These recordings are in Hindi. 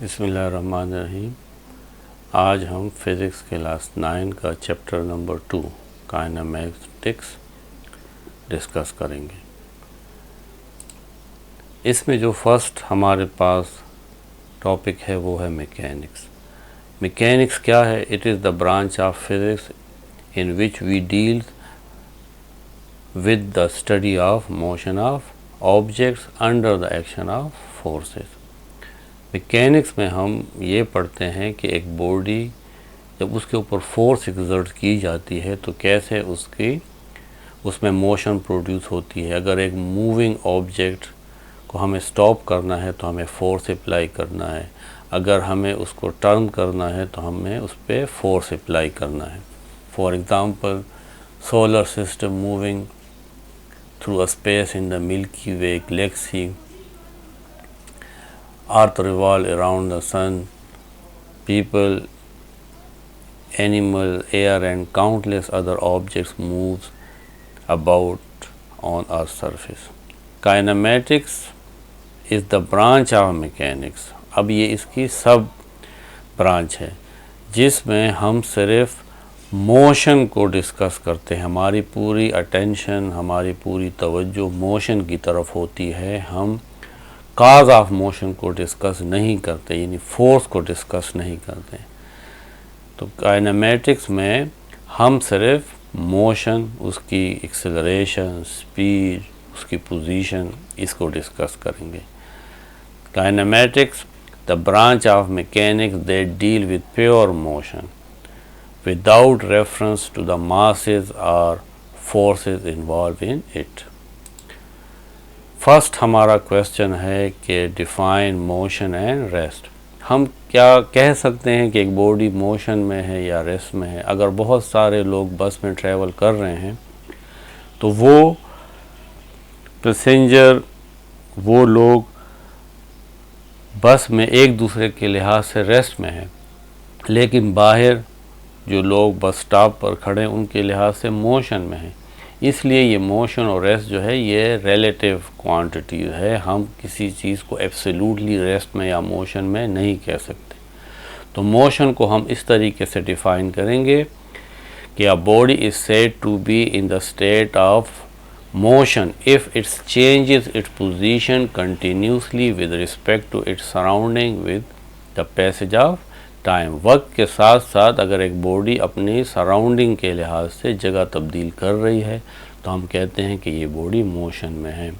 बिस्मिल्लाहिर्रहमानिर्रहीम। आज हम फिज़िक्स क्लास 9 का चैप्टर नंबर 2 काइनेमैटिक्स डिस्कस करेंगे। इसमें जो फर्स्ट हमारे पास टॉपिक है वो है मैकेनिक्स। मैकेनिक्स क्या है? It is the branch of physics in which we deal with the study of motion of objects under the action of forces. Mechanics में हम ये पढ़ते हैं कि एक बॉडी जब उसके ऊपर फोर्स एक्सर्ट की जाती है तो कैसे उसमें मोशन प्रोड्यूस होती है। अगर एक मूविंग ऑब्जेक्ट को हमें स्टॉप करना है तो हमें फोर्स अप्लाई करना है, अगर हमें उसको टर्न करना है तो हमें उस पर फोर्स अप्लाई करना है। For example, solar system moving through a space in the milky way Galaxy, Earth revolve around the sun, people, animal, air and countless other objects moves about on Earth's surface. Kinematics is the branch of mechanics. अब ये इसकी सब ब्रांच है जिसमें हम सिर्फ मोशन को डिस्कस करते हैं। हमारी पूरी अटेंशन, हमारी पूरी तवज्जो मोशन की तरफ होती है। हम काज ऑफ मोशन को डिस्कस नहीं करते, यानी फोर्स को डिस्कस नहीं करते। तो काइनेमैटिक्स में हम सिर्फ मोशन, उसकी एक्सेलरेशन, स्पीड, उसकी पोजीशन, इसको डिस्कस करेंगे। Kinematics the branch of mechanics that deal with pure motion without reference to the masses और forces involve in it. First हमारा क्वेश्चन है कि डिफाइन मोशन एंड रेस्ट। हम क्या कह सकते हैं कि एक बॉडी मोशन में है या रेस्ट में है? अगर बहुत सारे लोग बस में ट्रैवल कर रहे हैं तो वो पैसेंजर, वो लोग बस में एक दूसरे के लिहाज से रेस्ट में हैं, लेकिन बाहर जो लोग बस स्टॉप पर खड़े हैं उनके लिहाज से मोशन में हैं। इसलिए ये मोशन और रेस्ट जो है ये रिलेटिव क्वांटिटीज़ है। हम किसी चीज़ को एब्सोल्युटली रेस्ट में या मोशन में नहीं कह सकते। तो मोशन को हम इस तरीके से डिफ़ाइन करेंगे कि a body is said to be in the state of motion if its changes its position continuously with respect to its surrounding with the passage of time. वक्त के साथ साथ अगर एक बॉडी अपनी सराउंडिंग के लिहाज से जगह तब्दील कर रही है तो हम कहते हैं कि ये बॉडी मोशन में है।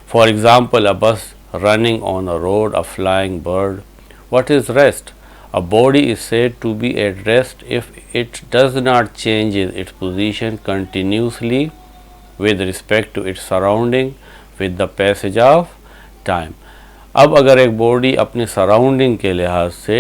For example, a bus running on a road, a flying bird. What is rest? A body is said to be at rest if it does not change its position continuously with respect to its surrounding with the passage of time. अब अगर एक बॉडी अपनी सराउंडिंग के लिहाज से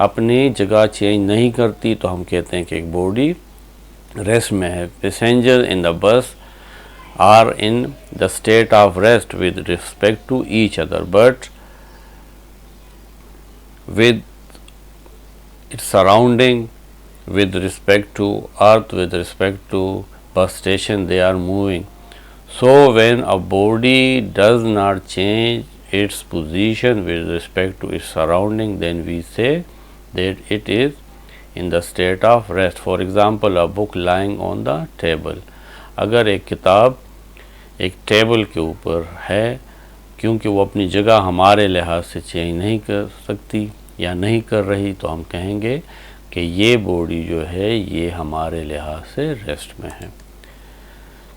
अपनी जगह चेंज नहीं करती तो हम कहते हैं कि एक बॉडी रेस्ट में है। Passenger in the bus are in the state of rest with respect to each other but with its surrounding, with respect to earth, with respect to bus station, they are moving. So when a body does not change its position with respect to its surrounding, then we say that it is in the state of rest. For example, a book lying on the table. अगर एक किताब एक टेबल के ऊपर है, क्योंकि वो अपनी जगह हमारे लिहाज से चेंज नहीं कर सकती या नहीं कर रही, तो हम कहेंगे कि ये बॉडी जो है ये हमारे लिहाज से रेस्ट में है।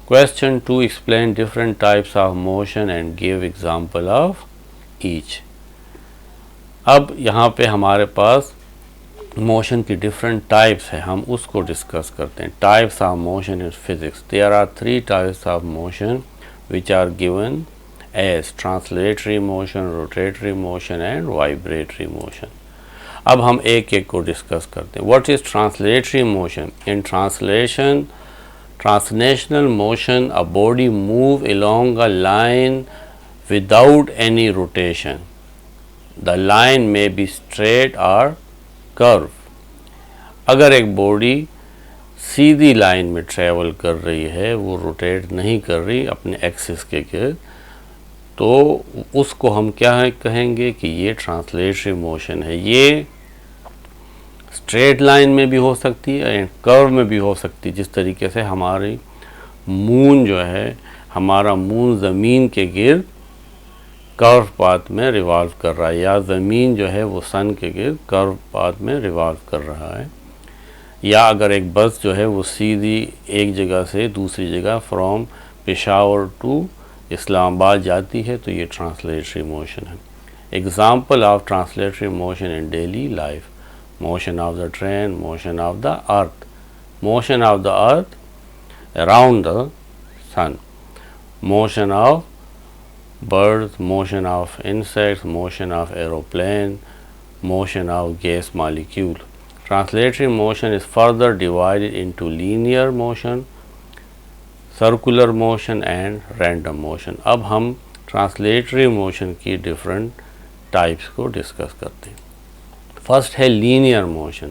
Question 2. Explain different types of motion and give example of each. अब यहाँ पे हमारे पास मोशन की डिफरेंट टाइप्स है, हम उसको डिस्कस करते हैं। Types of motion in physics. There are 3 types of motion which are given as translatory motion, rotatory motion and vibratory motion. अब हम एक एक को डिस्कस करते हैं। What is translatory motion? In translational motion, a body move along a line without any rotation. The line may be straight or curve. अगर एक बॉडी सीधी लाइन में ट्रेवल कर रही है, वो रोटेट नहीं कर रही अपने एक्सिस के गिर्द, तो उसको हम क्या है कहेंगे कि ये ट्रांसलेटरी मोशन है। ये स्ट्रेट लाइन में भी हो सकती है एंड कर्व में भी हो सकती है। जिस तरीके से हमारी मून जो है, हमारा मून ज़मीन के गिर्द कर्व पाथ में रिवॉल्व कर रहा है, या ज़मीन जो है वो सन के गिर्द कर्व पाथ में रिवॉल्व कर रहा है। या अगर एक बस जो है वो सीधी एक जगह से दूसरी जगह फ्रॉम पेशावर टू इस्लामाबाद जाती है, तो ये ट्रांसलेटरी मोशन है। Example of translatory motion in daily life: motion of the train, motion of the earth, motion of the earth around the sun, motion of birds, motion of insects, motion of aeroplane, motion of gas molecule. Translatory motion is further divided into linear motion, circular motion and random motion. अब हम translatory motion की different types को discuss करते हैं। फर्स्ट है linear motion.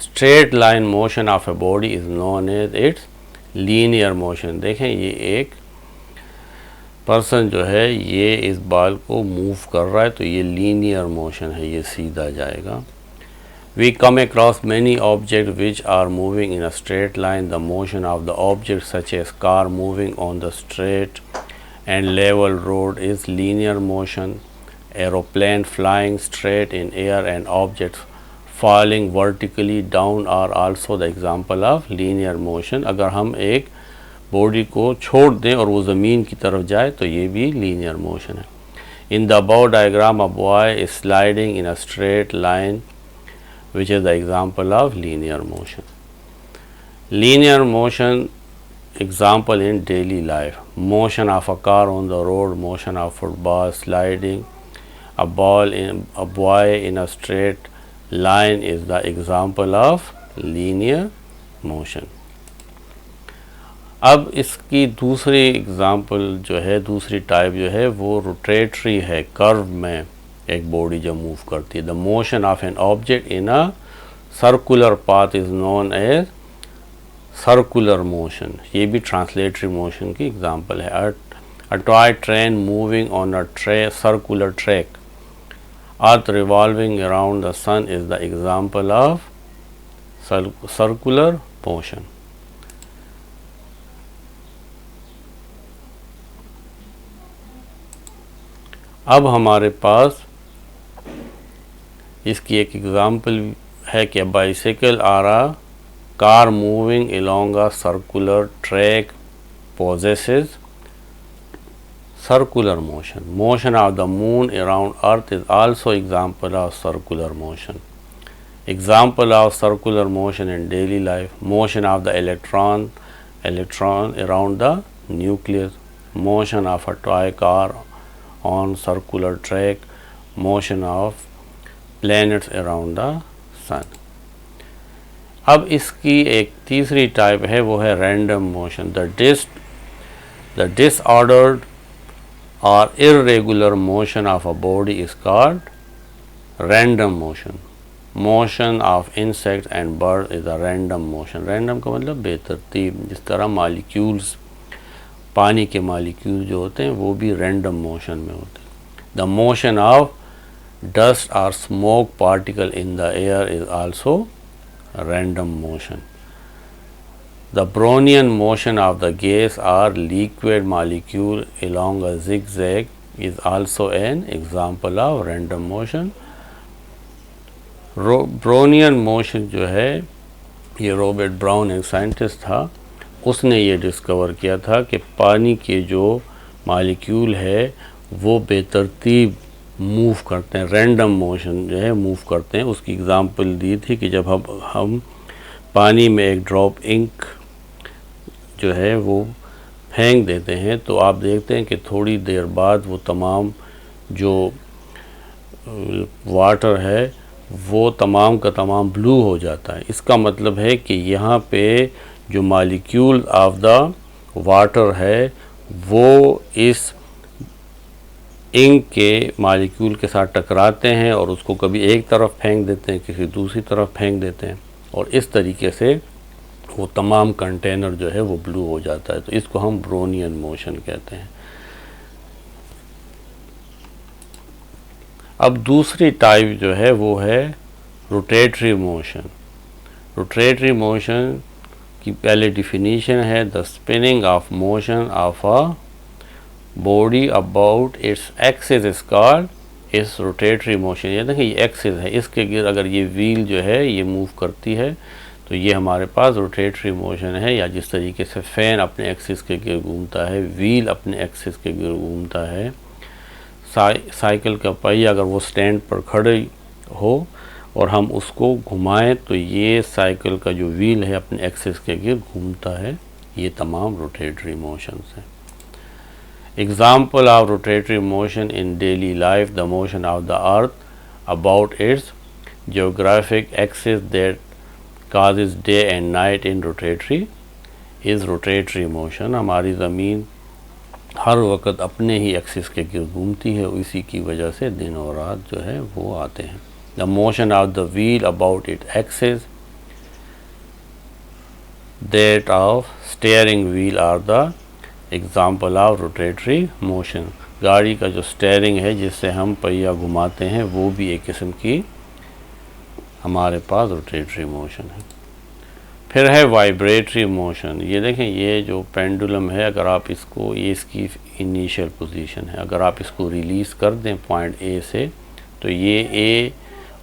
Straight line motion of a body is known as its linear motion. देखें, ये एक पर्सन जो है ये इस बाल को मूव कर रहा है, तो ये लीनियर मोशन है, ये सीधा जाएगा। We come across many object which are moving in a straight line. The motion of the object such as car moving on the straight and level road is linear motion. Aeroplane flying straight in air and objects falling vertically down are also the example of linear motion. अगर हम एक बॉडी को छोड़ दें और वो ज़मीन की तरफ जाए तो ये भी linear motion है। In the above diagram, a boy is sliding in a straight line, which is the example of linear motion. Linear motion example in daily life: motion of a car on the road, motion of football, sliding a boy in a straight line is the example of linear motion. अब इसकी दूसरी एग्जाम्पल जो है, दूसरी टाइप जो है वो रोटेटरी है। कर्व में एक बॉडी जब मूव करती है। The motion of an object in a circular path is known as circular motion. ये भी ट्रांसलेटरी मोशन की एग्जाम्पल है। A toy train moving on a circular track, Earth revolving around the sun is the example of circular motion. अब हमारे पास इसकी एक एग्जाम्पल है कि bicycle or a car moving along a circular track possesses circular motion. Motion of the moon around earth is also example of circular motion. Example of circular motion in daily life: motion of the electron around the nucleus, motion of a toy car on circular track, motion of planets around the sun. अब इसकी एक तीसरी टाइप है, वो है random motion. The disordered or irregular motion of a body is called random motion. Motion of insects and birds is a random motion. Random का मतलब बेतरतीब। जिस तरह मॉलिक्यूल्स, पानी के मॉलिक्यूल जो होते हैं वो भी random motion में होते हैं। The motion of dust or smoke particle in the air is also random motion. The Brownian motion of the gas or liquid molecule along a zigzag is also an example of random motion. Brownian motion जो है, ये रॉबर्ट ब्राउन एक साइंटिस्ट था, उसने ये डिस्कवर किया था कि पानी के जो मॉलिक्यूल है वो बेतरतीब मूव करते हैं, रैंडम मोशन जो है मूव करते हैं। उसकी एग्जांपल दी थी कि जब हम पानी में एक ड्रॉप इंक जो है वो फेंक देते हैं तो आप देखते हैं कि थोड़ी देर बाद वो तमाम जो वाटर है वो तमाम का तमाम ब्लू हो जाता है। इसका मतलब है कि यहाँ पे जो मॉलिक्यूल ऑफ द वाटर है वो इस इंक के मॉलिक्यूल के साथ टकराते हैं और उसको कभी एक तरफ फेंक देते हैं, किसी दूसरी तरफ फेंक देते हैं, और इस तरीके से वो तमाम कंटेनर जो है वो ब्लू हो जाता है। तो इसको हम ब्रोनियन मोशन कहते हैं। अब दूसरी टाइप जो है वो है रोटेटरी मोशन। रोटेटरी मोशन की पहले डिफिनीशन है the spinning of motion of a body about its axis is called इस रोटेटरी मोशन। ये देखिए ये एक्सिस है, इसके गिर अगर ये व्हील जो है ये मूव करती है तो ये हमारे पास रोटेटरी मोशन है। या जिस तरीके से फ़ैन अपने एक्सिस के गिर घूमता है, व्हील अपने एक्सिस के गिर घूमता है, साइकिल का पहिया अगर वो स्टैंड पर खड़े हो और हम उसको घुमाएं तो ये साइकिल का जो व्हील है अपने एक्सिस के गिर घूमता है। ये तमाम रोटेटरी मोशंस हैं। Example of rotatory motion in daily life the motion of the earth about its geographic axis that causes day and night in rotatory is rotatory motion। हमारी ज़मीन हर वक्त अपने ही एक्सिस के गिर्द घूमती है, इसी की वजह से दिन और रात जो है वो आते हैं। The motion of the wheel about it axis that of steering wheel are the example of rotatory motion. गाड़ी का जो स्टीयरिंग है जिससे हम पहिया घुमाते हैं वो भी एक किस्म की हमारे पास रोटेटरी मोशन है। फिर है वाइब्रेटरी मोशन। ये देखें ये जो पेंडुलम है, अगर आप इसको, ये इसकी इनिशियल पोजीशन है, अगर आप इसको रिलीज़ कर दें पॉइंट ए से तो ये ए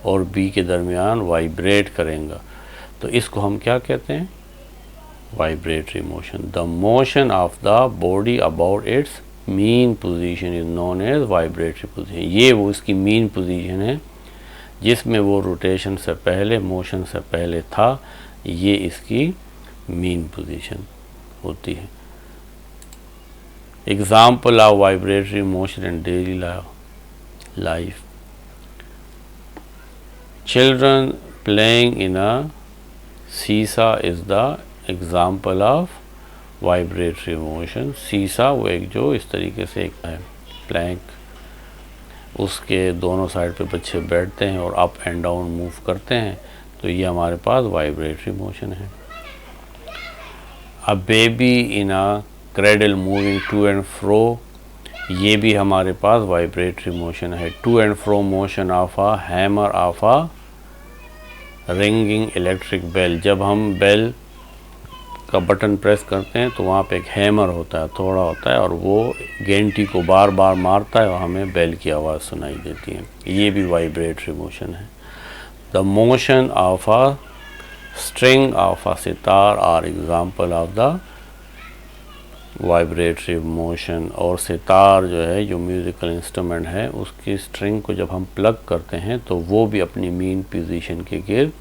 और बी के दरमियान वाइब्रेट करेगा, तो इसको हम क्या कहते हैं? Vibratory motion. The motion of the body about its mean position is known as vibratory position. ये वो इसकी मीन पोजीशन है जिसमें वो रोटेशन से पहले, मोशन से पहले था, ये इसकी मीन पोजीशन होती है। Example of vibratory motion in daily life, children playing in a seesaw is the example of vibratory motion. Seesaw वो एक जो इस तरीके से एक है प्लैंक, उसके दोनों साइड पे बच्चे बैठते हैं और अप एंड डाउन मूव करते हैं, तो ये हमारे पास वाइब्रेटरी मोशन है। A baby in a cradle moving to and fro, ये भी हमारे पास वाइब्रेटरी मोशन है। To and fro motion of a hammer of a ringing electric bell, जब हम बेल का बटन प्रेस करते हैं तो वहाँ पे एक हैमर होता है, थोड़ा होता है, और वो घंटी को बार बार मारता है और हमें बेल की आवाज़ सुनाई देती है। ये भी वाइब्रेटरी मोशन है। The motion of a string of a sitar are example of the vibratory motion. और सितार जो है, जो म्यूज़िकल इंस्ट्रूमेंट है, उसकी स्ट्रिंग को जब हम प्लग करते हैं तो वो भी अपनी मीन पोजीशन के गिर्द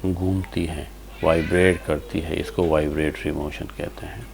घूमती है, वाइब्रेट करती है। इसको वाइब्रेटरी मोशन कहते हैं।